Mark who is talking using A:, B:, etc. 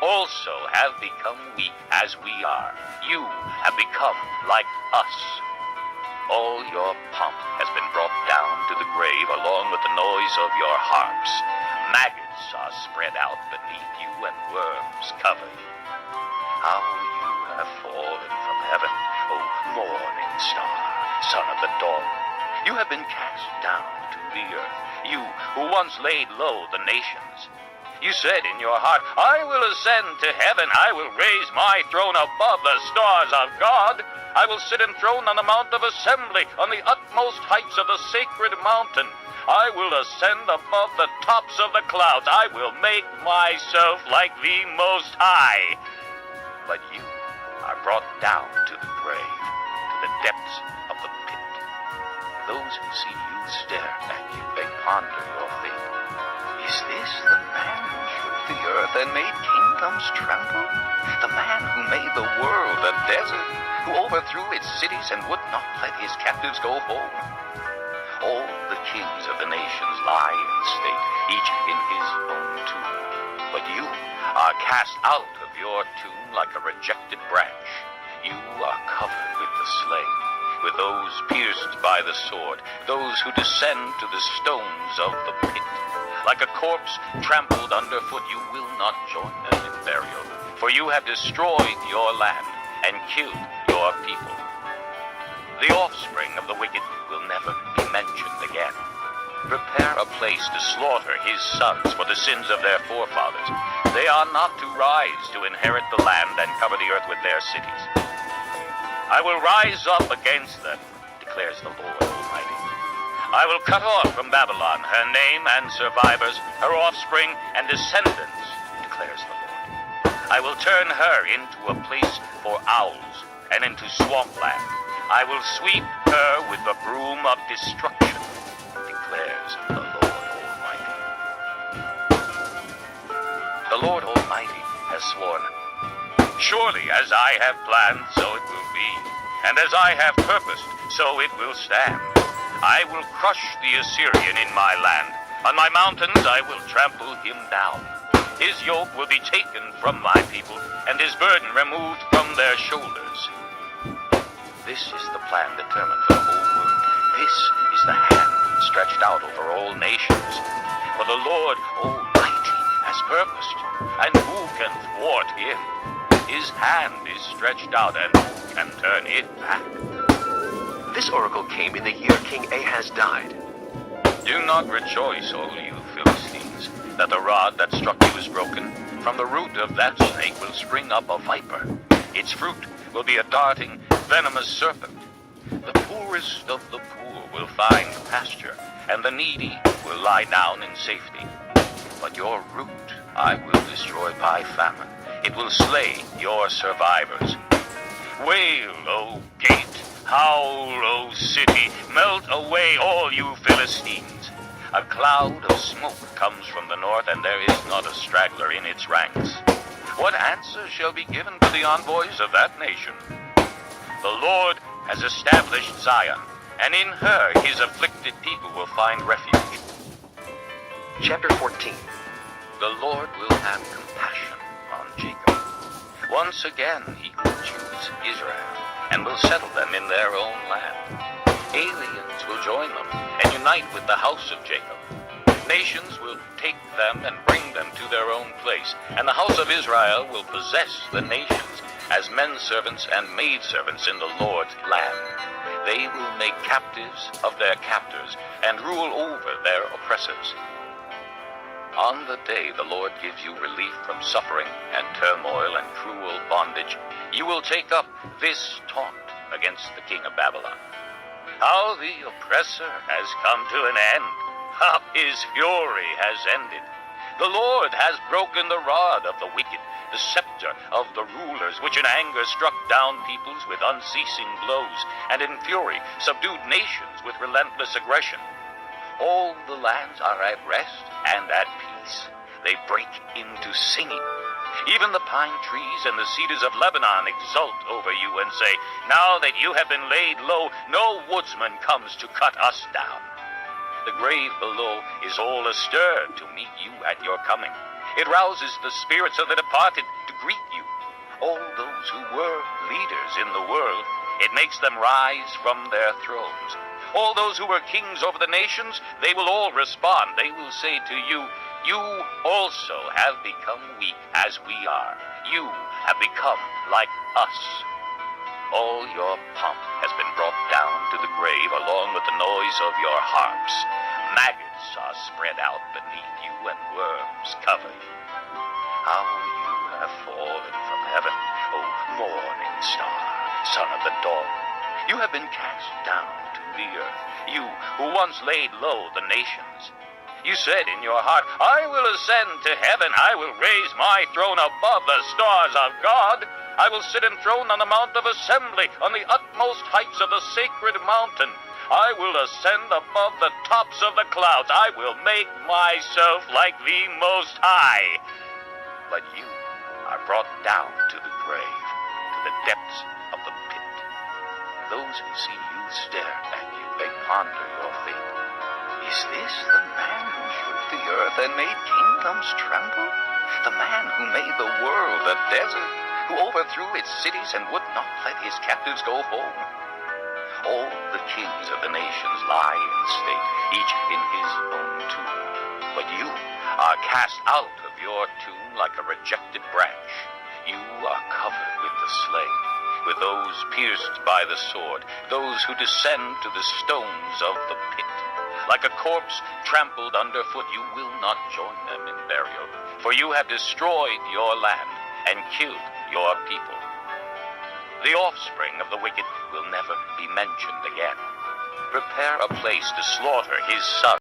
A: also have become weak as we are. You have become like us. All your pomp has been brought down to the grave along with the noise of your harps. Maggots are spread out beneath you and worms cover you. How you have fallen from heaven, O morning star, son of the dawn. You have been cast down to the earth, you who once laid low the nations. You said in your heart, I will ascend to heaven. I will raise my throne above the stars of God. I will sit enthroned on the Mount of Assembly, on the utmost heights of the sacred mountain. I will ascend above the tops of the clouds. I will make myself like the Most High. But you are brought down to the grave, to the depths of the pit. Those who see you stare at you. They ponder your fate. Is this the man who shook the earth and made kingdoms tremble? The man who made the world a desert, who overthrew its cities and would not let his captives go home? All the kings of the nations lie in state, each in his own tomb. But you are cast out of your tomb like a rejected branch. You are covered with the slain, with those pierced by the sword, those who descend to the stones of the pit. Like a corpse trampled underfoot, you will not join them in burial, for you have destroyed your land and killed your people. The offspring of the wicked will never be mentioned again. Prepare a place to slaughter his sons for the sins of their forefathers. They are not to rise to inherit the land and cover the earth with their cities. I will rise up against them, declares the Lord Almighty. I will cut off from Babylon her name and survivors, her offspring and descendants, declares the Lord. I will turn her into a place for owls and into swampland. I will sweep her with the broom of destruction, declares the Lord Almighty. The Lord Almighty has sworn, surely as I have planned, so it will be, and as I have purposed, so it will stand. I will crush the Assyrian in my land. On my mountains I will trample him down. His yoke will be taken from my people, and his burden removed from their shoulders. This is the plan determined for the whole world. This is the hand stretched out over all nations. For the Lord Almighty has purposed, and who can thwart him? His hand is stretched out, and who can turn it back?
B: This oracle came in the year King Ahaz died.
A: Do not rejoice, O you Philistines, that the rod that struck you is broken. From the root of that snake will spring up a viper. Its fruit will be a darting, venomous serpent. The poorest of the poor will find pasture, and the needy will lie down in safety. But your root I will destroy by famine. It will slay your survivors. Wail, O gate! Howl, O city! Melt away, all you Philistines! A cloud of smoke comes from the north, and there is not a straggler in its ranks. What answer shall be given to the envoys of that nation? The Lord has established Zion, and in her his afflicted people will find refuge.
B: Chapter 14.
A: The Lord will have compassion on Jacob. Once again he will choose Israel, and will settle them in their own land. Aliens will join them and unite with the house of Jacob. Nations will take them and bring them to their own place, and the house of Israel will possess the nations as men-servants and maidservants in the Lord's land. They will make captives of their captors and rule over their oppressors. On the day the Lord gives you relief from suffering and turmoil and cruel bondage, you will take up this taunt against the king of Babylon. How the oppressor has come to an end. How his fury has ended. The Lord has broken the rod of the wicked, the scepter of the rulers, which in anger struck down peoples with unceasing blows, and in fury subdued nations with relentless aggression. All the lands are at rest and at peace. They break into singing. Even the pine trees and the cedars of Lebanon exult over you and say, now that you have been laid low, no woodsman comes to cut us down. The grave below is all astir to meet you at your coming. It rouses the spirits of the departed to greet you. All those who were leaders in the world, it makes them rise from their thrones. All those who were kings over the nations, they will all respond. They will say to you, you also have become weak as we are. You have become like us. All your pomp has been brought down to the grave along with the noise of your harps. Maggots are spread out beneath you and worms cover you. How you have fallen from heaven, O morning star, son of the dawn. You have been cast down to the earth, you who once laid low the nations. You said in your heart, I will ascend to heaven, I will raise my throne above the stars of God. I will sit enthroned on the Mount of Assembly, on the utmost heights of the sacred mountain. I will ascend above the tops of the clouds. I will make myself like the Most High. But you are brought down to the grave, to the depths of the pit. Those who see you stare at you, they ponder your fate. Is this the man who shook the earth and made kingdoms tremble? The man who made the world a desert, who overthrew its cities and would not let his captives go home? All the kings of the nations lie in state, each in his own tomb. But you are cast out of your tomb like a rejected branch. You are covered with the slain, with those pierced by the sword, those who descend to the stones of the pit. Like a corpse trampled underfoot, you will not join them in burial, for you have destroyed your land and killed your people. The offspring of the wicked will never be mentioned again. Prepare a place to slaughter his son.